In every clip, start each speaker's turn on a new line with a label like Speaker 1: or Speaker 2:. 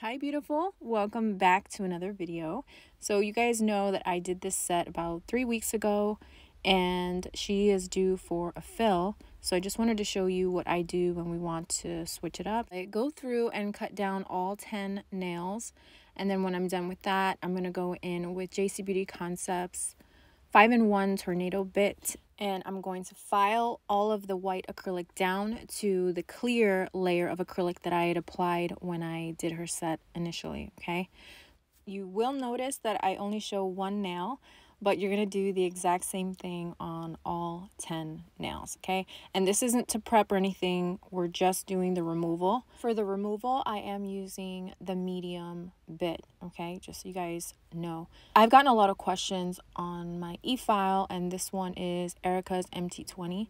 Speaker 1: Hi beautiful, welcome back to another video. So you guys know that I did this set about 3 weeks ago and she is due for a fill. So I just wanted to show you what I do when we want to switch it up. I go through and cut down all 10 nails, and then when I'm done with that, I'm going to go in with JC Beauty Concepts 5-in-1 tornado bit, and I'm going to file all of the white acrylic down to the clear layer of acrylic that I had applied when I did her set initially. Okay, you will notice that I only show one nail, but you're going to do the exact same thing on all 10 nails, okay? And this isn't to prep or anything, we're just doing the removal. For the removal, I am using the medium bit, okay? Just so you guys know. I've gotten a lot of questions on my e-file, and this one is Erica's MT20.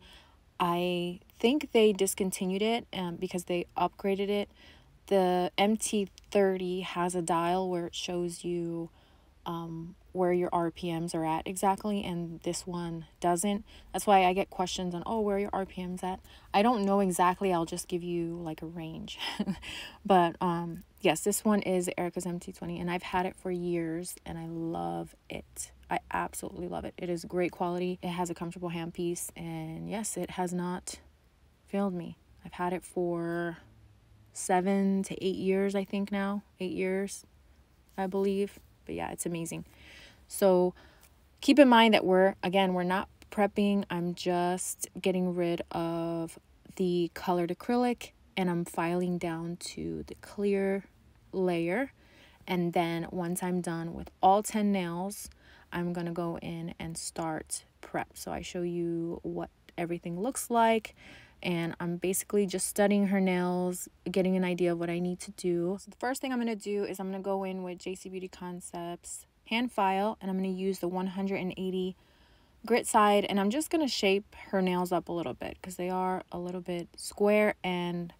Speaker 1: I think they discontinued it because they upgraded it. The MT30 has a dial where it shows you where your RPMs are at exactly, and this one doesn't. That's why I get questions on, oh, where are your RPMs at? I don't know exactly, I'll just give you like a range. But yes, this one is Erica's MT20, and I've had it for years and I love it. I absolutely love it. It is great quality. It has a comfortable handpiece, and yes, it has not failed me. I've had it for 7 to 8 years, I think now. 8 years, I believe. But yeah, it's amazing. So keep in mind that we're not prepping. I'm just getting rid of the colored acrylic, and I'm filing down to the clear layer. And then once I'm done with all 10 nails, I'm going to go in and start prep. So I show you what everything looks like. And I'm basically just studying her nails, getting an idea of what I need to do. So the first thing I'm going to do is I'm going to go in with JC Beauty Concepts hand file, and I'm going to use the 180 grit side, and I'm just going to shape her nails up a little bit because they are a little bit square, and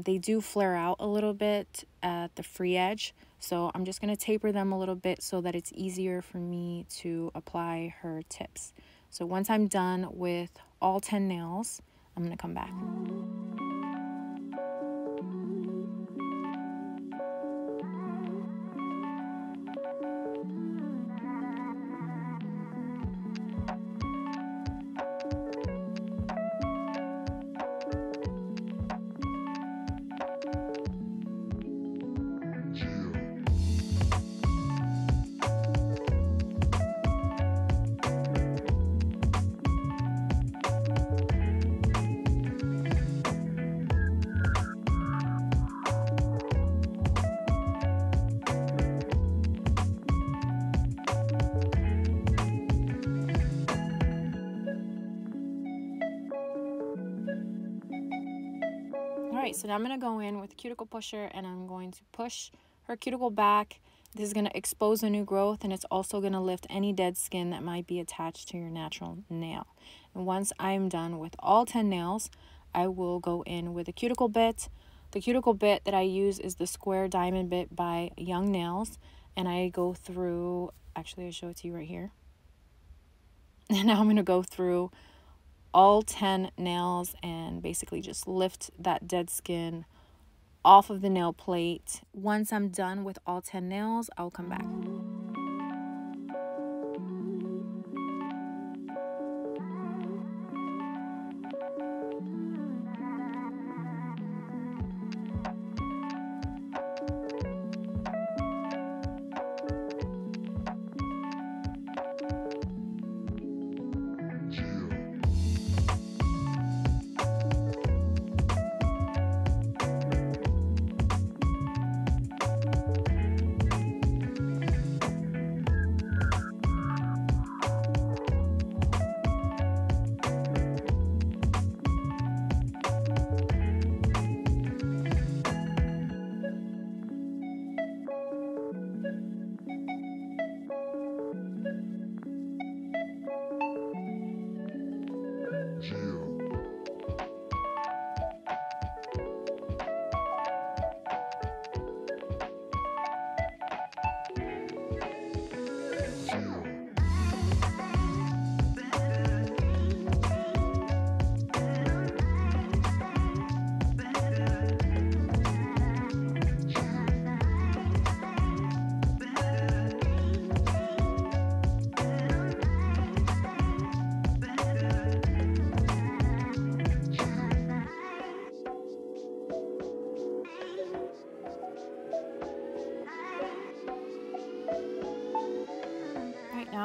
Speaker 1: they do flare out a little bit at the free edge. So I'm just going to taper them a little bit so that it's easier for me to apply her tips. So once I'm done with all 10 nails, I'm going to come back. Alright, so now I'm going to go in with the cuticle pusher, and I'm going to push her cuticle back. This is going to expose a new growth, and it's also going to lift any dead skin that might be attached to your natural nail. And once I'm done with all 10 nails, I will go in with a cuticle bit. The cuticle bit that I use is the square diamond bit by Young Nails, and I go through, actually I show it to you right here. And now I'm going to go through all 10 nails and basically just lift that dead skin off of the nail plate. Once I'm done with all 10 nails, I'll come back.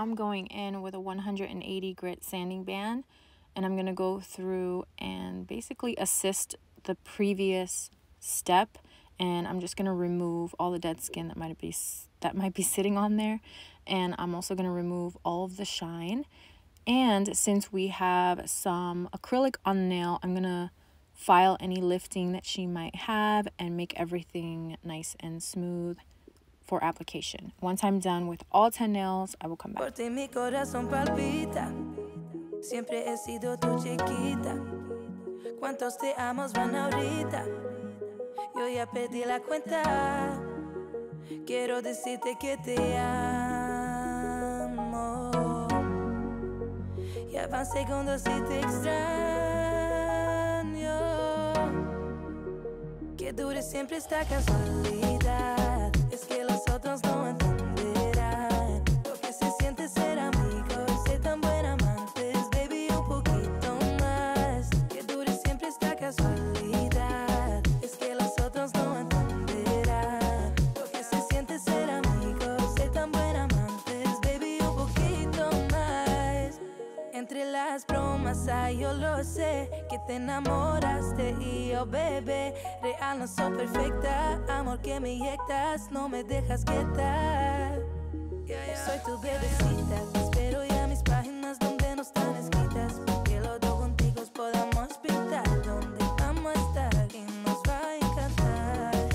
Speaker 1: I'm going in with a 180 grit sanding band, and I'm going to go through and basically assist the previous step, and I'm just going to remove all the dead skin that might be sitting on there, and I'm also going to remove all of the shine. And since we have some acrylic on the nail, I'm going to file any lifting that she might have and make everything nice and smooth for application. Once I'm done with all 10 nails, I will come back.
Speaker 2: Por ti mi corazón palpita. Siempre he sido tu chiquita. ¿Cuántos te amos van ahorita? Yo ya perdí la cuenta. Quiero decirte que te amo. Ya van segundos y te extraño. Que dure siempre esta casualidad. Es que los otros no entenderán lo que se siente ser amigos, ser tan buen amantes, baby, un poquito más. Que dure siempre esta casualidad. Es que los otros no entenderán lo que se siente ser amigos, ser tan buen amantes, baby, un poquito más. Entre las bromas, ay, yo lo sé, que te enamoraste y yo, bebé, real no soy perfecta, amor que me inyectas, no me dejas quieta. Soy tu bebecita, te espero ya mis páginas donde no están escritas, porque los dos contigo podamos pintar donde vamos a estar y nos va a encantar.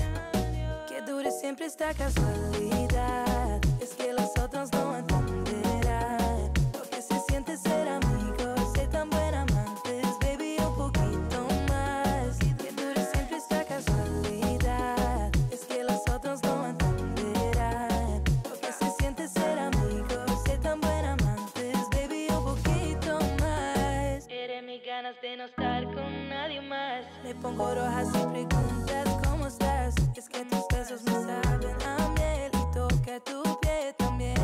Speaker 2: Que dure siempre esta casualidad, es que los otros no entenderán lo que se siente ser amigos, ser tan buen amantes, baby, un poquito más. Que dure siempre esta casualidad, es que los otros no entenderán lo que se siente ser amigos, ser tan buen amantes, baby, un poquito más. Eres mis ganas de no estar con nadie más. Me pongo roja si preguntas cómo estás. Es que tus besos me saben a miel y toca tu pie también.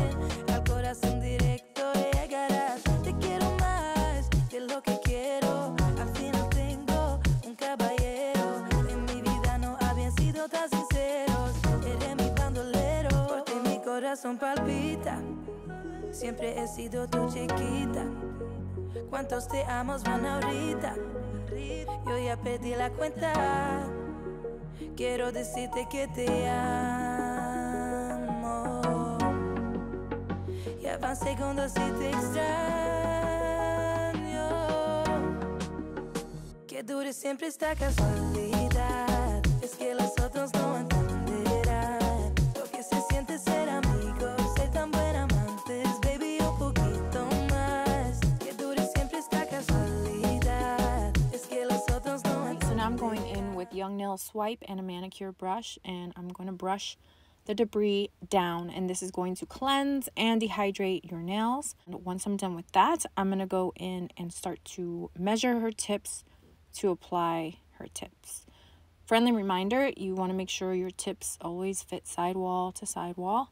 Speaker 2: Al corazón directo llegarás. Te quiero más de lo que quiero. Al final tengo un caballero. En mi vida no habían sido tan sinceros. Eres mi bandolero. Por ti mi corazón palpita. Siempre he sido tu chiquita. ¿Cuántos te amos van ahorita? Yo ya perdí la cuenta. Quiero decirte que te amo. Ya van segundos y te extraño. Que dure siempre esta casualidad. Es que los otros no entenderán lo que se siente ser amigos, ser tan buen amantes, baby, un poquito más. Que dure siempre esta casualidad. Es que los otros no entenderán.
Speaker 1: So now I'm going in with Young Nail Swipe and a manicure brush, and I'm going to brush the debris down, and this is going to cleanse and dehydrate your nails. And once I'm done with that, I'm going to go in and start to measure her tips to apply her tips. Friendly reminder, you want to make sure your tips always fit sidewall to sidewall.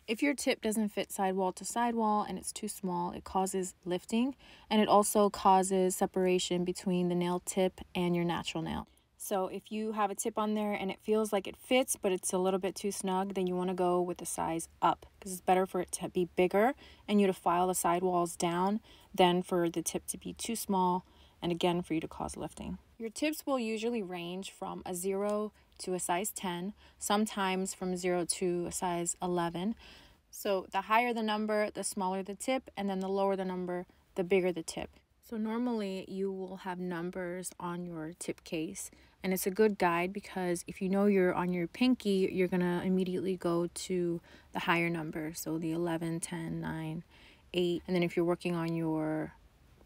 Speaker 1: If your tip doesn't fit sidewall to sidewall and it's too small, it causes lifting, and it also causes separation between the nail tip and your natural nail. So if you have a tip on there and it feels like it fits, but it's a little bit too snug, then you want to go with the size up, because it's better for it to be bigger and you to file the sidewalls down than for the tip to be too small and again for you to cause lifting. Your tips will usually range from a 0 to a size 10, sometimes from 0 to a size 11. So the higher the number, the smaller the tip, and then the lower the number, the bigger the tip. So normally you will have numbers on your tip case, and it's a good guide because if you know you're on your pinky, you're going to immediately go to the higher number. So the 11, 10, 9, 8. And then if you're working on your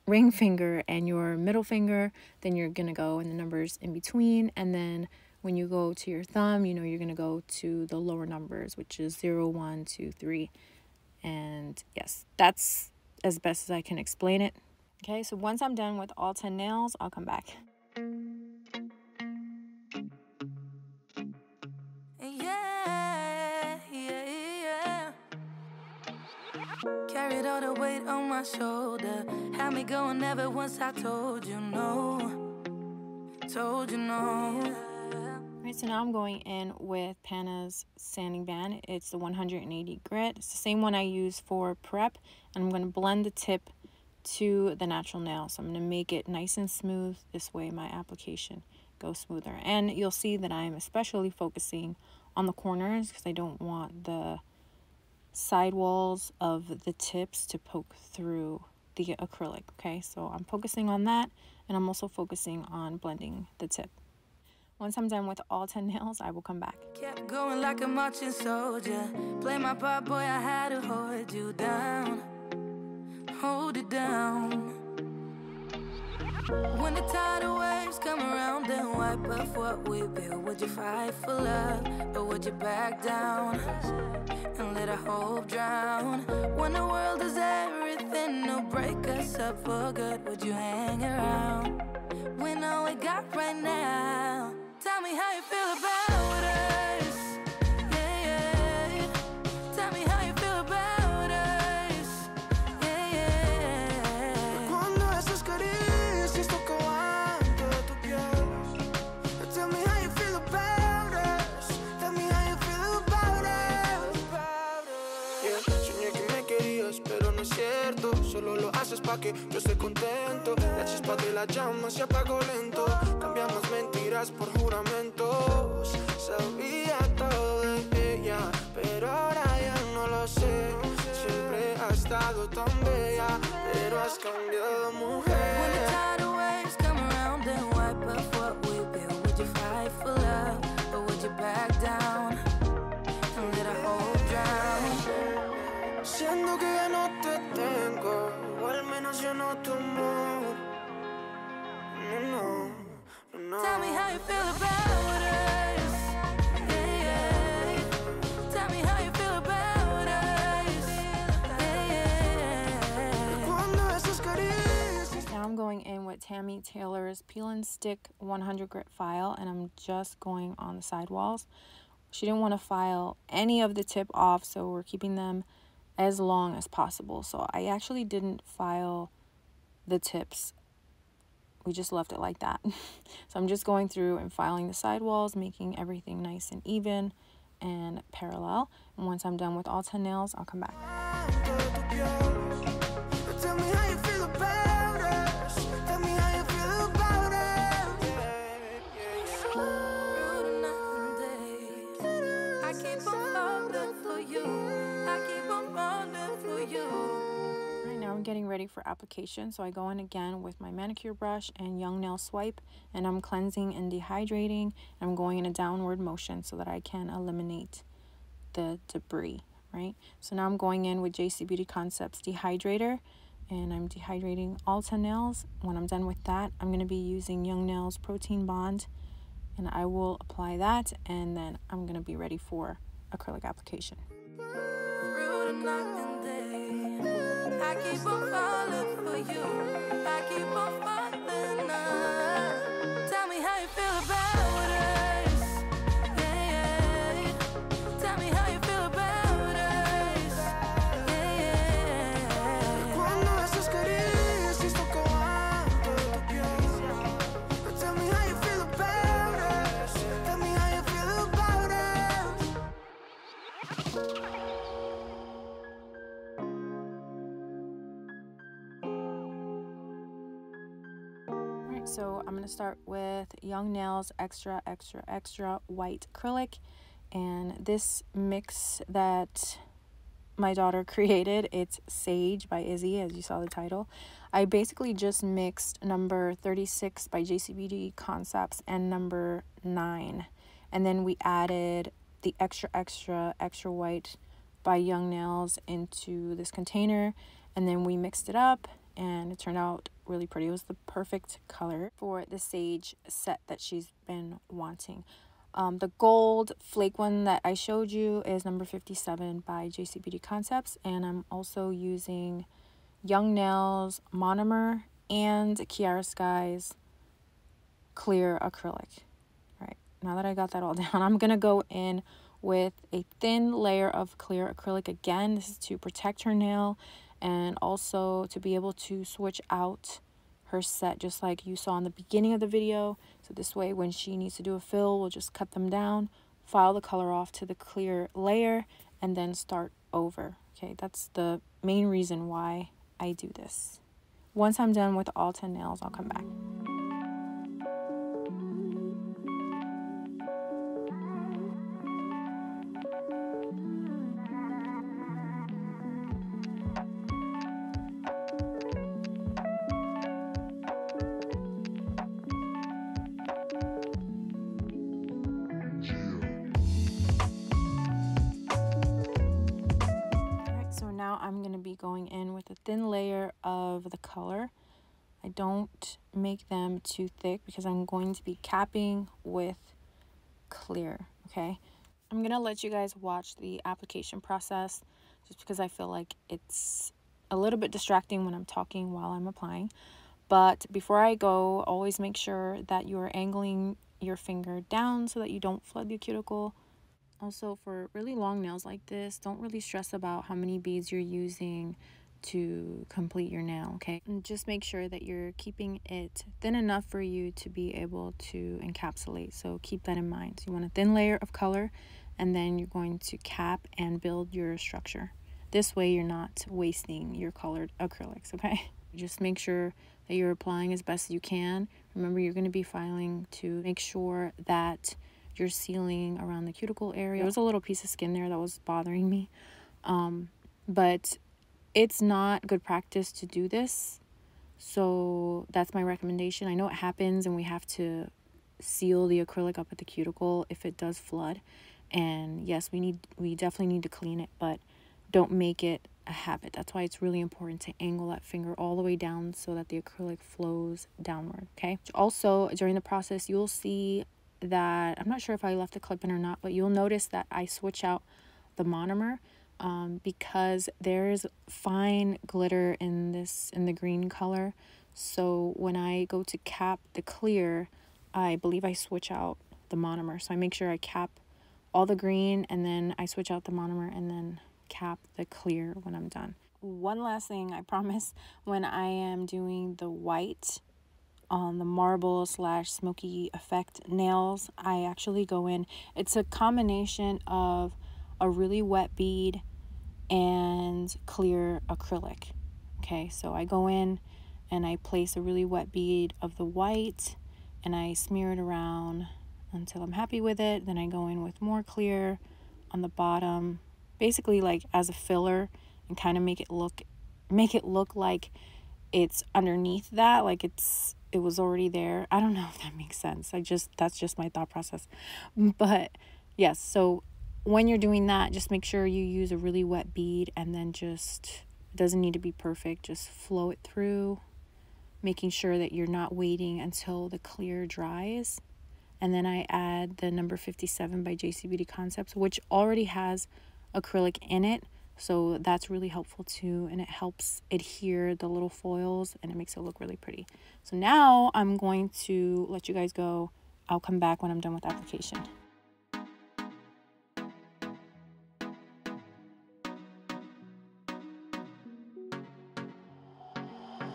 Speaker 1: ring finger and your middle finger, then you're going to go in the numbers in between. And then when you go to your thumb, you know you're going to go to the lower numbers, which is 0, 1, 2, 3. And yes, that's as best as I can explain it. Okay, so once I'm done with all 10 nails, I'll come back.
Speaker 2: Yeah, yeah, yeah. Carried all the weight on my shoulder. Had me going ever once I told you no. Told you no.
Speaker 1: Right, so now I'm going in with Panna's sanding band. It's the 180 grit. It's the same one I use for prep, and I'm going to blend the tip to the natural nail. So I'm going to make it nice and smooth. This way my application goes smoother. And you'll see that I'm especially focusing on the corners because I don't want the side walls of the tips to poke through the acrylic. Okay, so I'm focusing on that, and I'm also focusing on blending the tip. Once I'm done with all 10 nails, I will come back.
Speaker 2: Kept going like a marching soldier. Play my part, boy, I had to hold you down. Hold it down. When the tidal waves come around and wipe off what we built, would you fight for love, or would you back down and let our hope drown? When the world is everything, no break us up for good, would you hang around? When all we got right now, tell me how you feel about us. Yeah, yeah. Tell me how you feel about us. Yeah, yeah. Cuando esas caricias tocaban toda tu piel. Tell me how you feel about us. Tell me how you feel about us. Yeah, soñé que me querías, pero no es cierto. Solo lo haces pa' que yo esté contento. La chispa de la llama se apagó lento. Cambiamos mentiras por juramentos. Sabía todo de ella, pero ahora ya no lo sé. Siempre has estado tan bella, pero has cambiado, mujer. When the tidal waves come around and wipe up what we built, would you fight for love, or would you back down and let our hope drown? Siendo que ya no te tengo, o al menos yo no tu amor. No, no, no. Tell me how you feel about us. Yeah, yeah. Tell me how you feel about us. Yeah, yeah.
Speaker 1: Now I'm going in with Tammy Taylor's Peel and Stick 100 grit file, and I'm just going on the sidewalls. She didn't want to file any of the tip off, so we're keeping them as long as possible. So I actually didn't file the tips. We just left it like that. So I'm just going through and filing the sidewalls, making everything nice and even and parallel. And once I'm done with all 10 nails, I'll come back.
Speaker 2: Tell me how you feel about us. Tell me how you feel about us. Through the night and day, I keep on falling for you. I keep on falling for you.
Speaker 1: Now I'm getting ready for application, so I go in again with my manicure brush and young nail swipe, and I'm cleansing and dehydrating. I'm going in a downward motion so that I can eliminate the debris, right? So now I'm going in with JC Beauty Concepts dehydrator, and I'm dehydrating all 10 nails. When I'm done with that, I'm going to be using Young Nails Protein Bond, and I will apply that, and then I'm going to be ready for acrylic application.
Speaker 2: Through the night and day, I keep on falling for you. I keep on falling up. Tell me how you feel about us. Yeah, yeah. Tell me how you feel about us. Yeah, yeah. Cuando esas caricias tocaban toda tu piel. Tell me how you feel about us. Tell me how you feel about us.
Speaker 1: So I'm going to start with Young Nails Extra Extra Extra White Acrylic, and this mix that my daughter created, it's Sage by Izzy, as you saw the title. I basically just mixed number 36 by JC Beauty Concepts and number 9, and then we added the Extra Extra Extra White by Young Nails into this container, and then we mixed it up, and it turned out really pretty. It was the perfect color for the Sage set that she's been wanting. The gold flake one that I showed you is number 57 by JC Beauty Concepts, and I'm also using Young Nails Monomer and Kiara Sky's clear acrylic. All right, now that I got that all down, I'm gonna go in with a thin layer of clear acrylic again. This is to protect her nail and also to be able to switch out her set just like you saw in the beginning of the video. So this way, when she needs to do a fill, we'll just cut them down, file the color off to the clear layer, and then start over. Okay, that's the main reason why I do this. Once I'm done with all 10 nails, I'll come back. Now I'm going to be going in with a thin layer of the color. I don't make them too thick because I'm going to be capping with clear, okay? I'm going to let you guys watch the application process just because I feel like it's a little bit distracting when I'm talking while I'm applying. But before I go, always make sure that you're angling your finger down so that you don't flood the cuticle. Also, for really long nails like this, don't really stress about how many beads you're using to complete your nail, okay? And just make sure that you're keeping it thin enough for you to be able to encapsulate. So keep that in mind. So you want a thin layer of color, and then you're going to cap and build your structure. This way you're not wasting your colored acrylics, okay? Just make sure that you're applying as best as you can. Remember, you're going to be filing to make sure that you're sealing around the cuticle area. There was a little piece of skin there that was bothering me, but it's not good practice to do this, so that's my recommendation. I know it happens and we have to seal the acrylic up at the cuticle if it does flood, and yes, we definitely need to clean it, but don't make it a habit. That's why it's really important to angle that finger all the way down so that the acrylic flows downward, okay? Also, during the process, you'll see that, I'm not sure if I left the clip in or not, but you'll notice that I switch out the monomer because there's fine glitter in the green color. So when I go to cap the clear, I believe I switch out the monomer. So I make sure I cap all the green and then I switch out the monomer and then cap the clear when I'm done. One last thing, I promise, when I am doing the white on the marble / smoky effect nails, I actually go in, it's a combination of a really wet bead and clear acrylic. Okay, so I go in and I place a really wet bead of the white and I smear it around until I'm happy with it. Then I go in with more clear on the bottom, basically like as a filler, and kind of make it look like it's underneath that, like it was already there. I don't know if that makes sense. That's just my thought process. But yes, so when you're doing that, just make sure you use a really wet bead, and then it doesn't need to be perfect, just flow it through, making sure that you're not waiting until the clear dries. And then I add the number 57 by JC Beauty Concepts, which already has acrylic in it. So that's really helpful too, and it helps adhere the little foils and it makes it look really pretty. So now I'm going to let you guys go. I'll come back when I'm done with the application.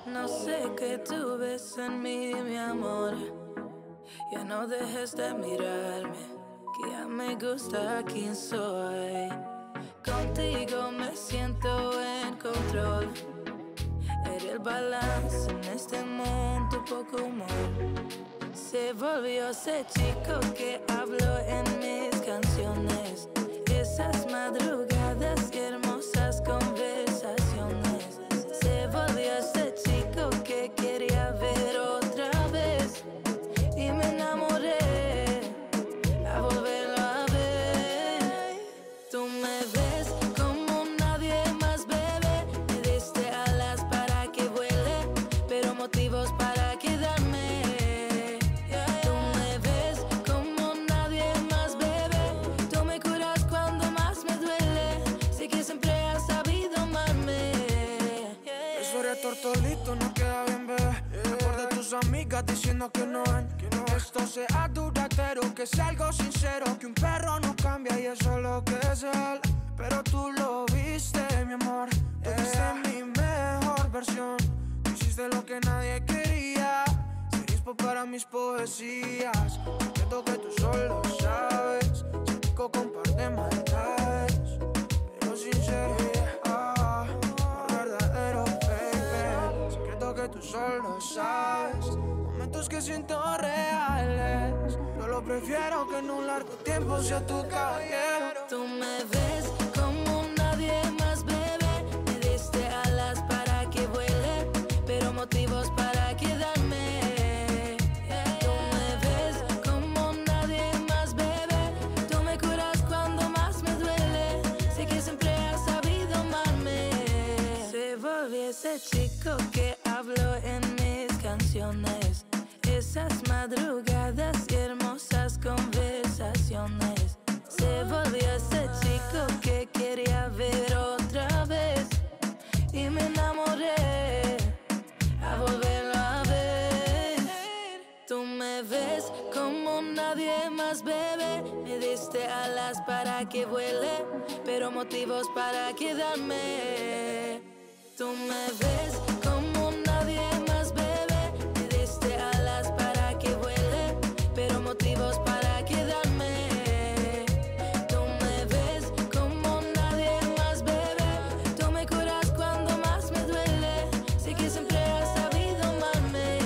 Speaker 2: No sé qué tú ves en mí, mi amor. Ya no dejes de mirarme, que ya me gusta quién soy. Contigo me siento en control. Eres el balance en este mundo, poco humor. Se volvió ese chico que habló en mis canciones. Esas madrugadas y hermosas conversaciones. Se volvió ese chico que quería ver otra vez. Y me enamoré a volverlo a ver. Tú me ves como nadie más, bebé. Me diste alas para que vuele, pero motivos para quedarme. Tú me ves como nadie más, bebé. Tú me curas cuando más me duele. Sé que siempre has sabido amarme.
Speaker 3: Eso eres tortolito, no queda bien, bebé. Mejor de tus amigas diciendo que no ven. Que esto sea duradero, que sea algo sincero. Que un perro no cambia y eso es lo que es él. Pero tú lo viste, mi amor. Tú viste mi mejor versión. Tú hiciste lo que nadie quería. tiempo para mis poesías. Siento que tú solo sabes. Chico con par de maldades, pero sincero, verdadero, baby. Secreto que tú solo sabes. Momentos que siento reales. Yo lo prefiero que en un largo tiempo sea tu caballero.
Speaker 2: Tú me ves como nadie más, bebé. Me diste alas para que vuele, pero motivos para quedarme. Tú me ves como nadie más, bebé. Tú me curas cuando más me duele. Sé que siempre has sabido amarme. Se volvió ese chico que habló en mis canciones. Esas madrugadas y hermosas conversaciones. Se volvió ese chico que quería ver otra vez. Y me enamoré a volverlo a ver. Tú me ves como nadie más, bebé. Me diste alas para que vuele, pero motivos para quedarme. Tú me ves como nadie más, bebé. Me diste alas para que vuele, pero motivos para quedarme. Tú me ves como nadie más, bebé. Tú me curas cuando más me duele. Sé que siempre has sabido amarme.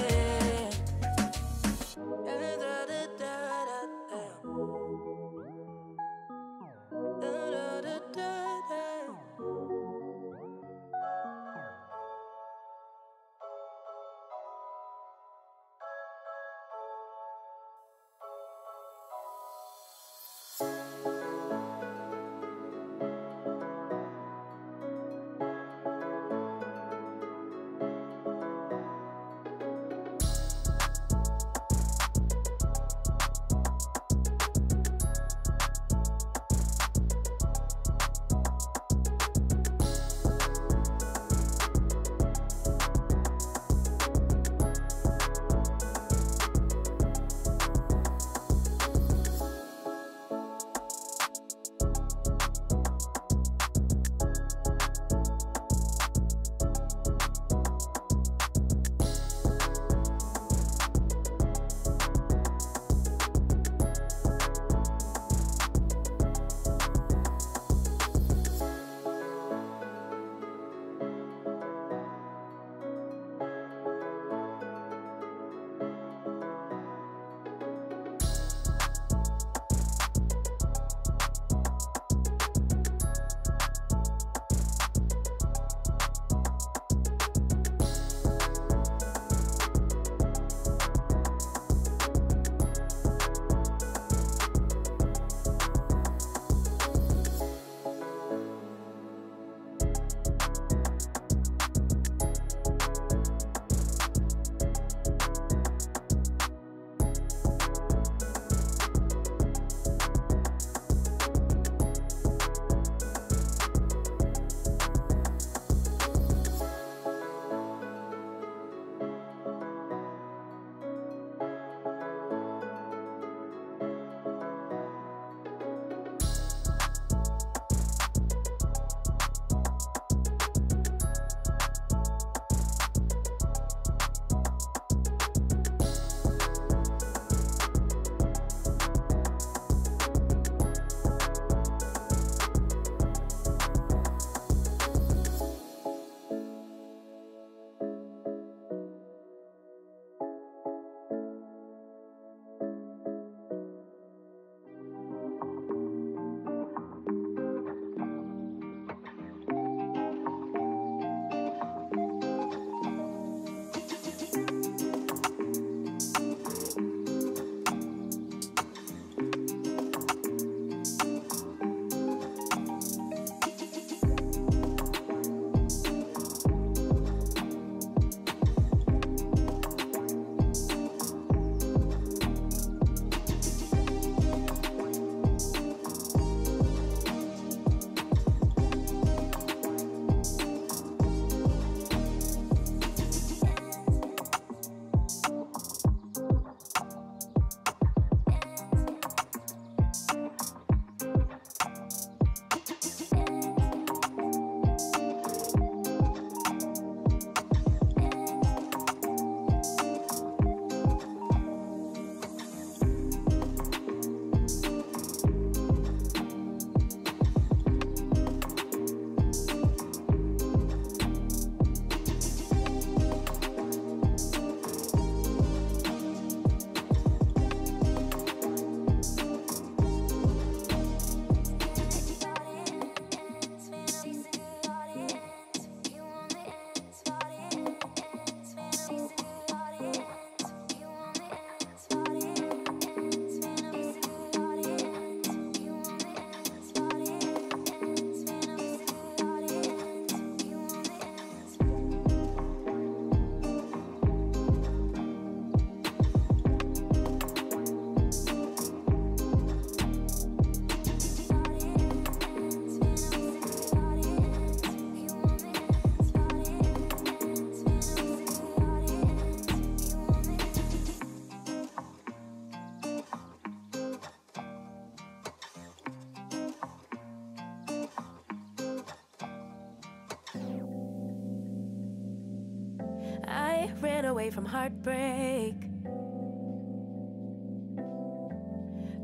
Speaker 2: ran away from heartbreak.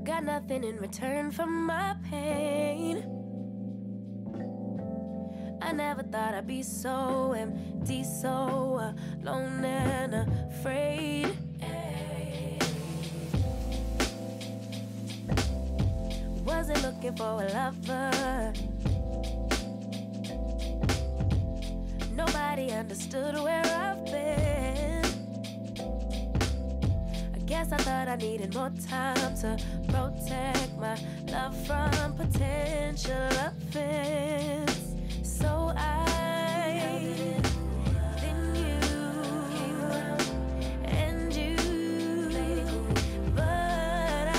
Speaker 2: Got nothing in return for my pain. I never thought I'd be so empty, so alone and afraid. Wasn't looking for a lover. Nobody understood where I've been. I guess I thought I needed more time to protect my love from potential offense. So then you and you, but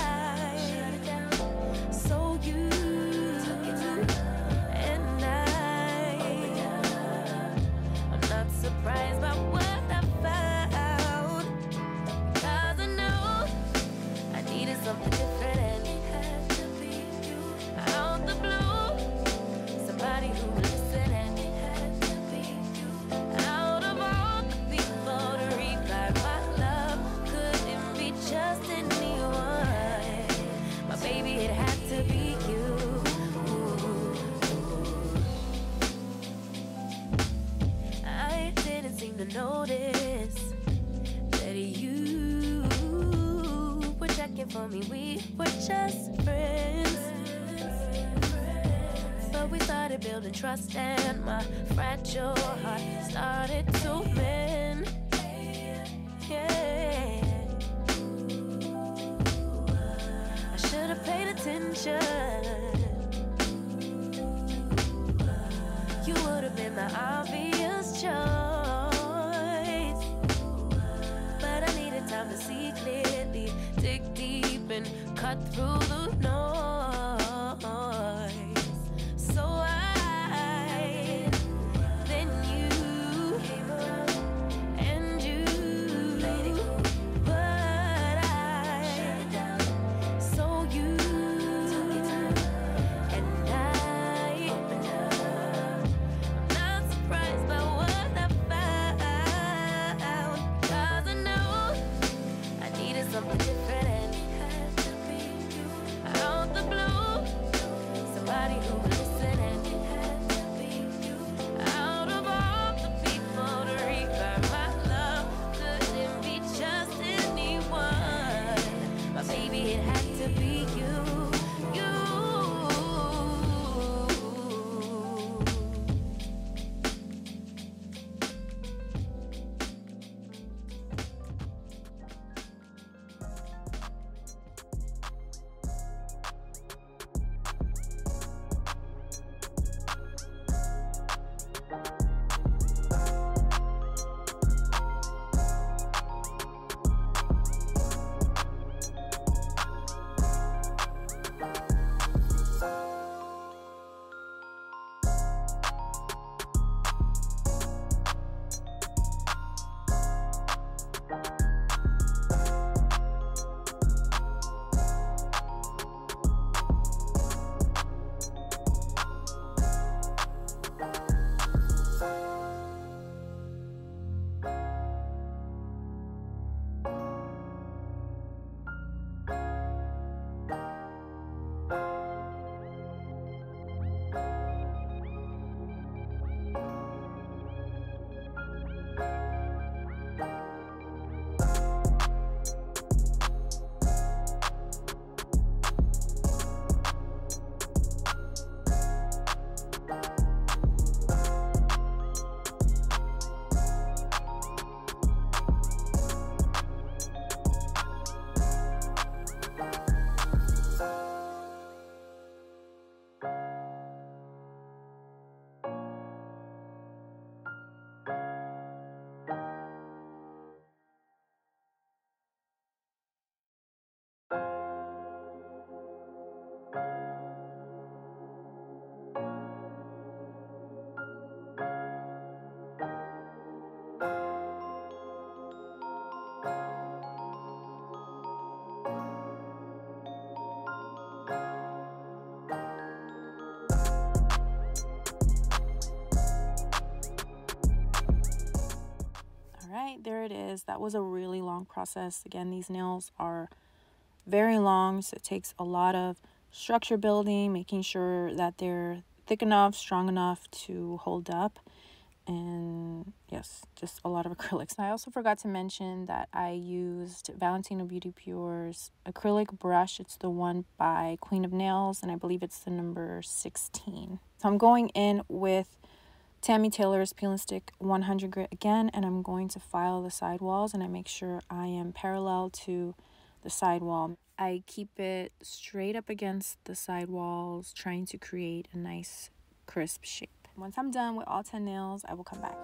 Speaker 2: so you and I'm not surprised by what I found, 'cause I know I needed something different, and it had to be you. Out the blue, somebody who listened, and it had to be you. Out of all the people to revive my love, couldn't be just anyone. My baby, it had to be you. I didn't seem to notice that you were checking for me. We were just friends. But we started building trust, and my fragile heart started to mend. Yeah. I should have paid attention. You would have been the obvious choice. But I needed time to see clearly, dig deep and cut through the noise. So then you and you, but so you
Speaker 1: there it is. That was a really long process. Again, these nails are very long, so it takes a lot of structure building, making sure that they're thick enough, strong enough to hold up. And yes, just a lot of acrylics. I also forgot to mention that I used Valentino Beauty Pure's acrylic brush. It's the one by Queen of Nails, and I believe it's the number 16. So I'm going in with Tammy Taylor's Peel and Stick 100 grit again, and I'm going to file the sidewalls, and I make sure I am parallel to the sidewall. I keep it straight up against the sidewalls, trying to create a nice crisp shape. Once I'm done with all 10 nails, I will come back.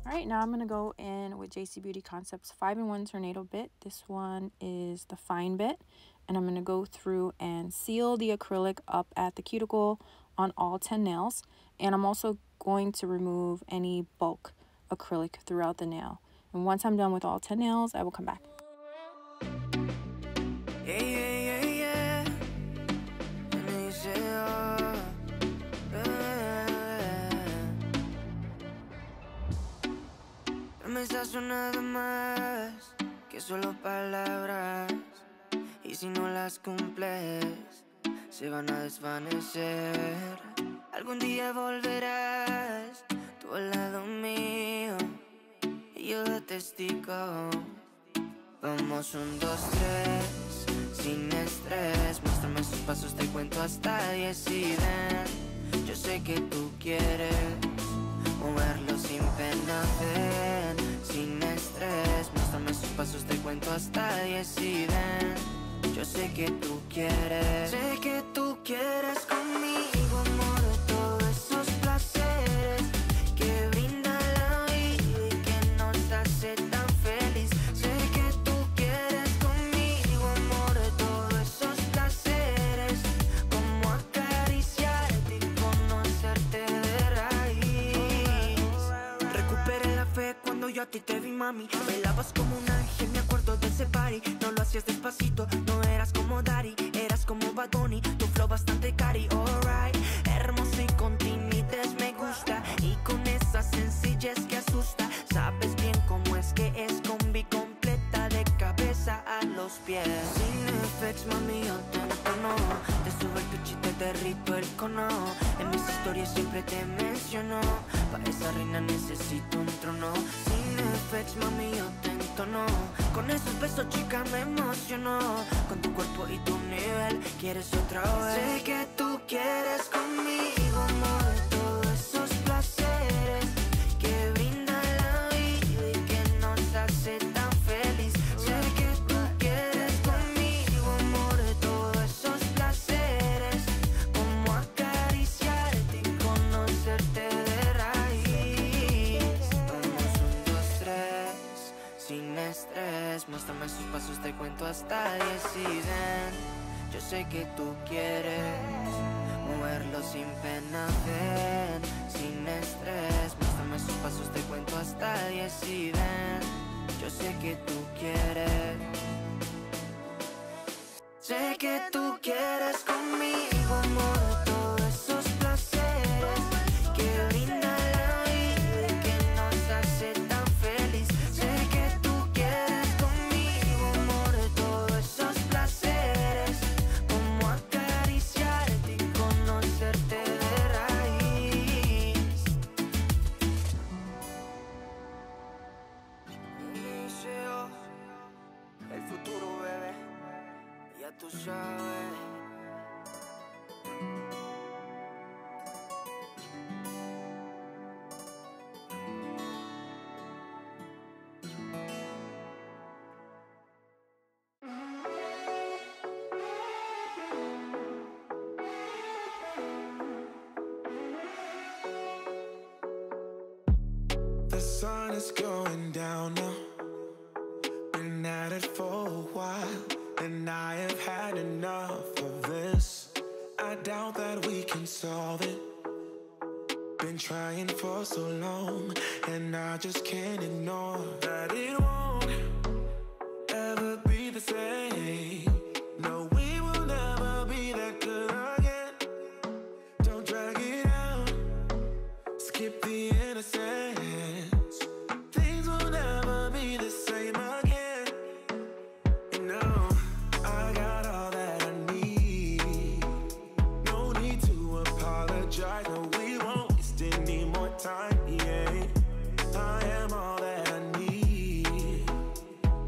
Speaker 1: Alright, now I'm going to go in with JC Beauty Concepts 5-in-1 Tornado Bit. This one is the fine bit. And I'm going to go through and seal the acrylic up at the cuticle on all 10 nails. And I'm also going to remove any bulk acrylic throughout the nail. And once I'm done with all 10 nails, I will come back.
Speaker 3: Promesas son nada más que solo palabras, y si no las cumples se van a desvanecer. Algún día volverás tú al lado mío y yo de testigo. Vamos 1, 2, 3 sin estrés. Muéstrame sus pasos, te cuento hasta 10 y ven. Yo sé que tú quieres moverlo sin pena, ven, sin estrés. Muéstrame sus pasos, te cuento hasta 10 y ven. Yo sé que tú quieres, sé que tú quieres conmigo, amor, todos esos placeres que brinda la vida y que nos hace tan feliz. yo a ti te vi, mami. Bailabas como un ángel, me acuerdo de ese party. No lo hacías despacito, no eras como Daddy. Eras como Bad Bunny, tu flow bastante cari, alright. Hermoso y con timides me gusta. Y con esa sencillez que asusta. Sabes bien cómo es que es combi completa de cabeza a los pies. Sin effects, mami, yo te entono. Te subo el pitch y te derrito el cono. En mis historias siempre te menciono. Pa' esa reina necesito un trono. Sin effects, mami, yo te entono. Con esos besos, chica, me emociono. Con tu cuerpo y tu nivel, quieres otra vez. Sé que tú quieres conmigo, amor. Todos esos placeres que brinda la vida y que nos hace tan feliz. Sé que tú quieres conmigo, amor. Todos esos placeres, como acariciarte y conocerte de raíz. Vamos, 1, 2, 3, sin estrés. Muéstrame esos pasos, te cuento hasta 10 y ven. Yo sé que tú quieres moverlo sin pena, ven, sin estrés. Muéstrame esos pasos, te cuento hasta 10 y ven. Yo sé que tú quieres. Sé que tú quieres conmigo, amor. Todos esos placeres que brinda la vida y que nos hace tan feliz. Sé que tú quieres conmigo, amor. Todos esos placeres, como acariciarte y conocerte de raíz. Inicio el futuro, bebé. Ya tú sabes.
Speaker 4: The sun is going down now. Been at it for a while, and I have had enough of this. I doubt that we can solve it. Been trying for so long, and I just can't ignore that it won't ever be the same. No, we will never be that good again. Don't drag it out, skip the innocence. Things will never be the same again. You know, I got all that I need. No need to apologize. No, we won't waste any more time. Yeah, I am all that I need.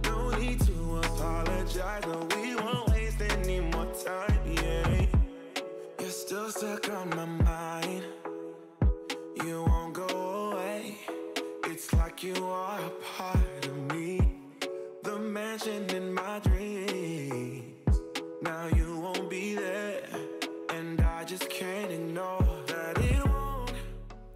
Speaker 4: No need to apologize. No, we won't waste any more time. Yeah, you're still stuck on my mind. You won't go away. It's like you are a part of me. The mansion in my dreams. Now you won't be there, and I just can't ignore that it won't.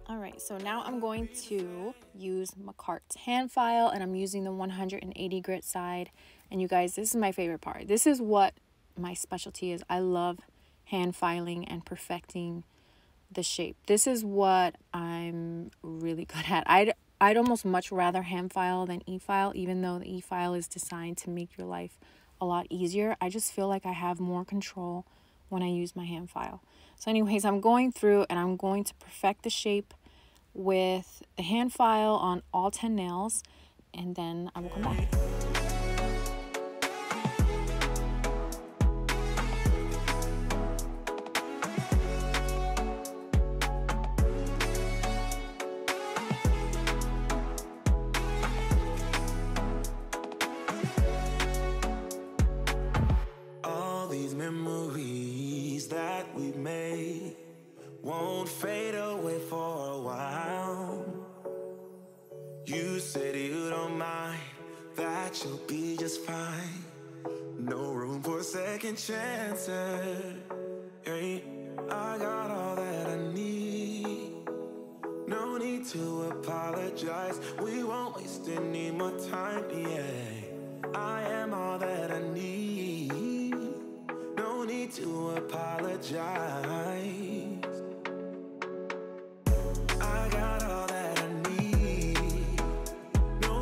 Speaker 1: All right, so now I'm going to use McCart's hand file, and I'm using the 180 grit side. And you guys, this is my favorite part. This is what my specialty is. I love hand filing and perfecting the shape. This is what I'm really good at. I'd almost much rather hand file than e-file, even though the e-file is designed to make your life a lot easier. I just feel like I have more control when I use my hand file. So anyways, I'm going through and I'm going to perfect the shape with the hand file on all 10 nails, and then I will come back.
Speaker 4: All these memories that we made won't fade away for a while. You said you don't mind, that you'll be just fine. No room for second chances. Hey, I got all that I need. No need to apologize. We won't waste any more time. Yeah, I am all that I need. No need to apologize. I got all that I need. No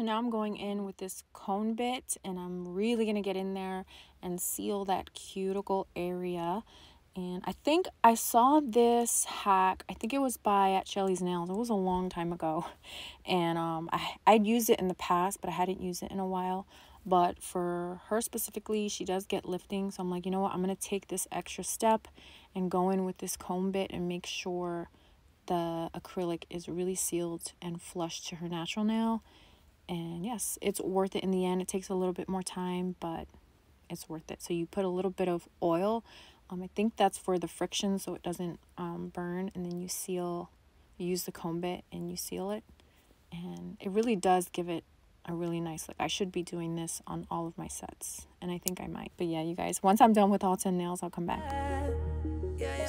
Speaker 1: so now I'm going in with this cone bit, and I'm really going to get in there and seal that cuticle area. And I think I saw this hack, I think it was at Shelly's Nails. It was a long time ago. And I'd used it in the past, but I hadn't used it in a while. But for her specifically, she does get lifting. So I'm like, you know what, I'm going to take this extra step and go in with this comb bit and make sure the acrylic is really sealed and flush to her natural nail. And yes, it's worth it in the end. It takes a little bit more time, but it's worth it. So you put a little bit of oil. I think that's for the friction so it doesn't burn. And then you use the comb bit and you seal it. And it really does give it a really nice look. I should be doing this on all of my sets, and I think I might. But yeah, you guys, once I'm done with all 10 nails, I'll come back.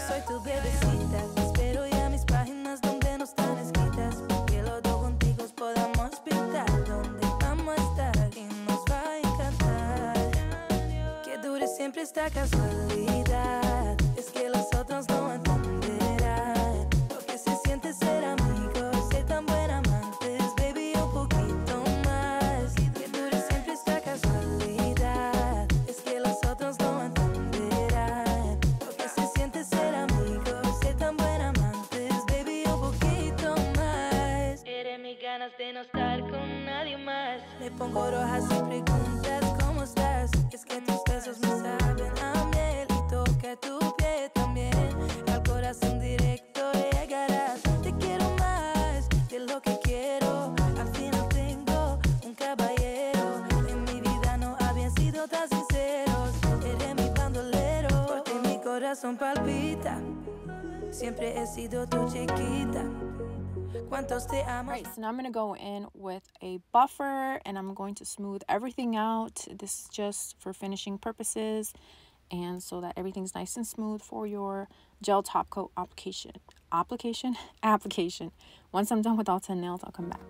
Speaker 2: Soy tu bebecita, te espero ya mis páginas donde no están escritas, que los dos juntos podamos pintar donde vamos a estar y nos va a encantar. Que dure siempre esta casualidad, es que los otros no entenderán lo que se siente ser amigos, ser tan buen amantes, baby, un poquito más. Que dure siempre esta casualidad, es que los otros no entenderán lo que se siente ser amigos, ser tan buen amantes, baby, un poquito más. Eres mis ganas de no estar con nadie más. Me pongo roja si preguntas cómo estás, es que tus besos me saben a miel y toca tu pie también. Al corazón directo llegarás. Te quiero más de lo que quiero. Al final tengo un caballero. En mi vida no habían sido tan sinceros. Eres mi bandolero, porque mi corazón palpita. Siempre he sido tu chiquita. ¿Cuántos te amo?
Speaker 1: Right, so now I'm going to go in with a buffer, and I'm going to smooth everything out. This is just for finishing purposes and so that everything's nice and smooth for your gel top coat application. Once I'm done with all 10 nails, I'll come back.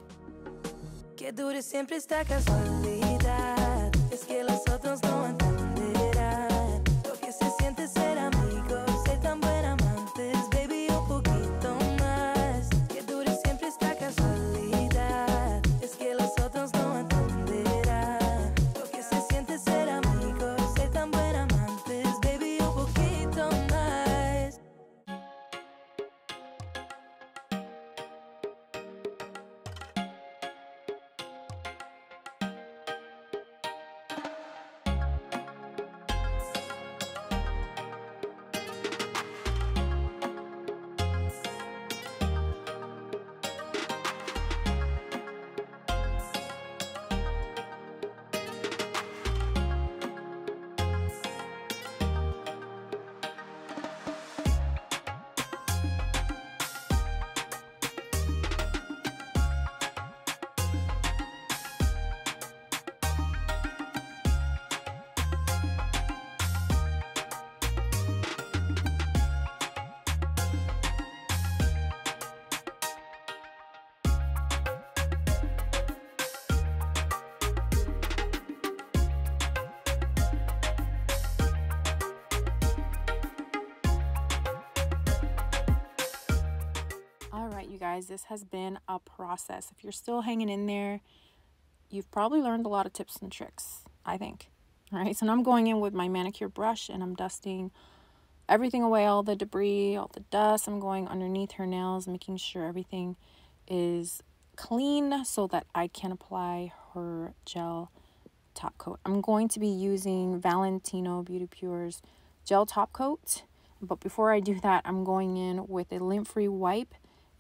Speaker 2: Que dure siempre esta casualidad, es que los otros no entenderán lo que se siente ser amigos, ser tan buen amantes, baby, un poquito más. Que dure siempre esta casualidad, es que los otros no entenderán lo que se siente ser amigos, ser tan buen amantes, baby, un poquito más.
Speaker 1: You guys, this has been a process. If you're still hanging in there, you've probably learned a lot of tips and tricks, I think. All right, so now I'm going in with my manicure brush and I'm dusting everything away, all the debris, all the dust. I'm going underneath her nails, making sure everything is clean so that I can apply her gel top coat. I'm going to be using Valentino Beauty Pure's gel top coat, but before I do that, I'm going in with a lint-free wipe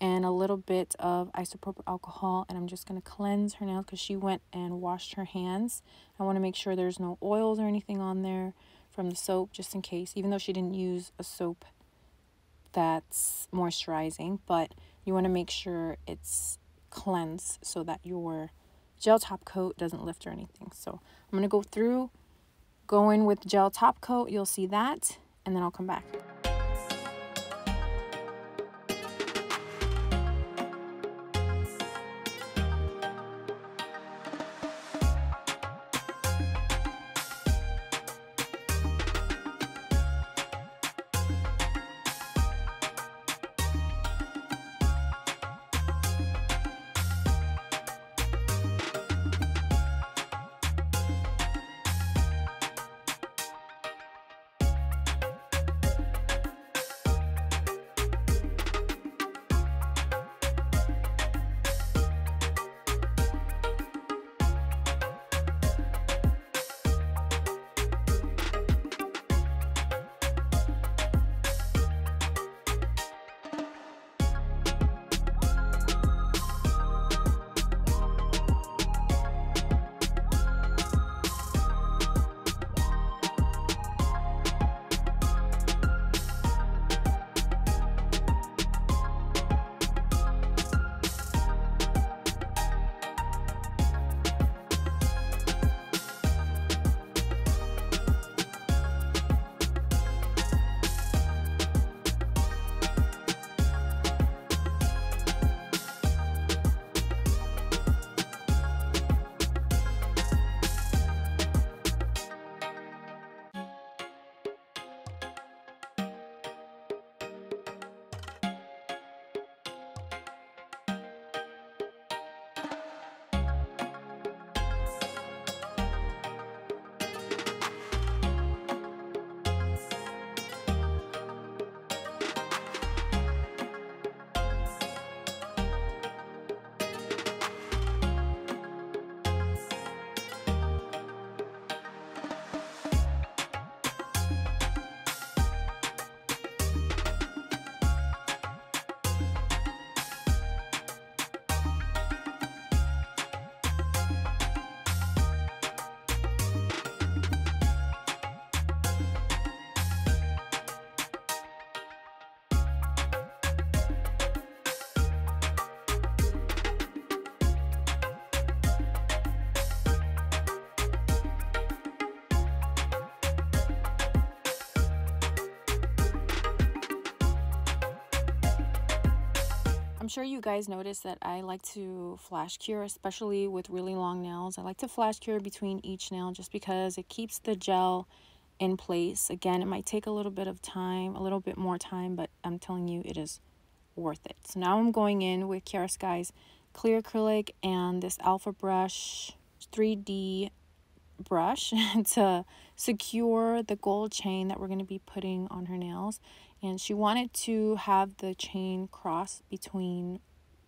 Speaker 1: and a little bit of isopropyl alcohol, and I'm just going to cleanse her nails because she went and washed her hands. I want to make sure there's no oils or anything on there from the soap, just in case, even though she didn't use a soap that's moisturizing, but you want to make sure it's cleansed so that your gel top coat doesn't lift or anything. So I'm going to go through, go in with gel top coat, you'll see that, and then I'll come back. sure you guys noticed that I like to flash cure, especially with really long nails. I like to flash cure between each nail just because it keeps the gel in place. Again, it might take a little bit of time, a little bit more time, but I'm telling you, it is worth it. So now I'm going in with Kolinsky's clear acrylic and this alpha brush 3D brush to secure the gold chain that we're going to be putting on her nails. And she wanted to have the chain cross between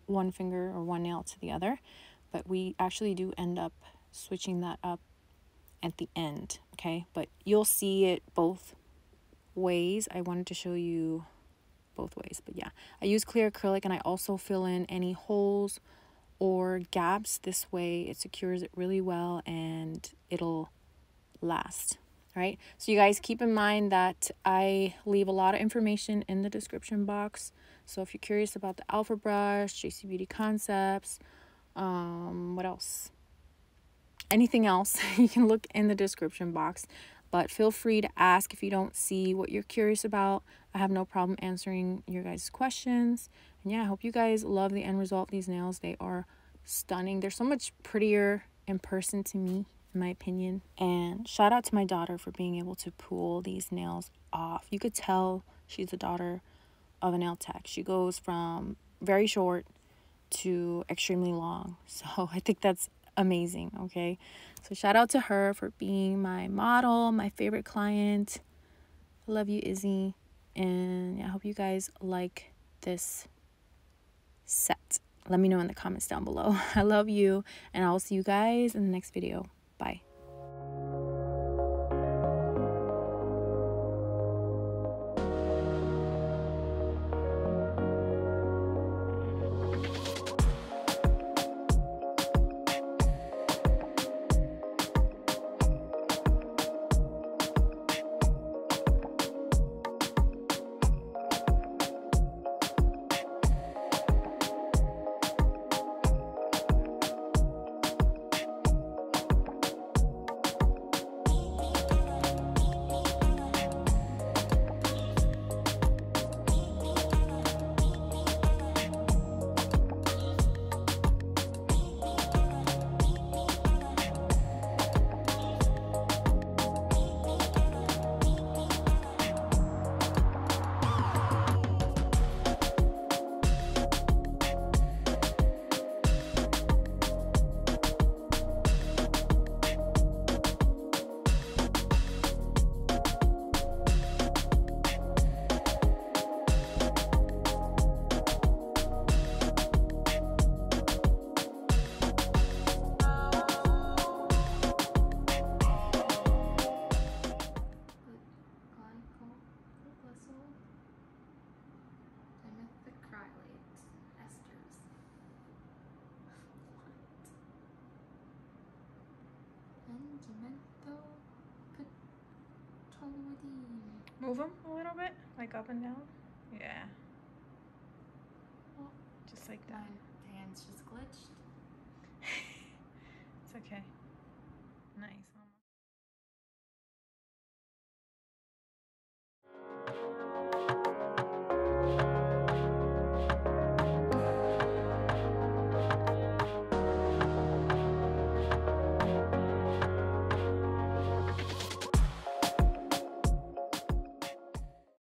Speaker 1: one finger or one nail to the other, but we actually do end up switching that up at the end, okay? But you'll see it both ways. I wanted to show you both ways, but yeah, I use clear acrylic and I also fill in any holes or gaps. This way it secures it really well and it'll last. All right, so you guys keep in mind that I leave a lot of information in the description box. So if you're curious about the alpha brush, JC Beauty Concepts, what else, anything else, you can look in the description box. But feel free to ask if you don't see what you're curious about. I have no problem answering your guys' questions. And yeah, I hope you guys love the end result. These nails, they are stunning. They're so much prettier in person to me, in my opinion. And shout out to my daughter for being able to pull these nails off. You could tell she's the daughter of a nail tech. She goes from very short to extremely long. So I think that's amazing, okay? So shout out to her for being my model, my favorite client. I love you, Izzy. And I hope you guys like this set. Let me know in the comments down below. I love you, and I will see you guys in the next video. Bye. Move them a little bit, like up and down. Yeah. Just like that.
Speaker 5: My hands just glitched.
Speaker 1: It's okay. Nice.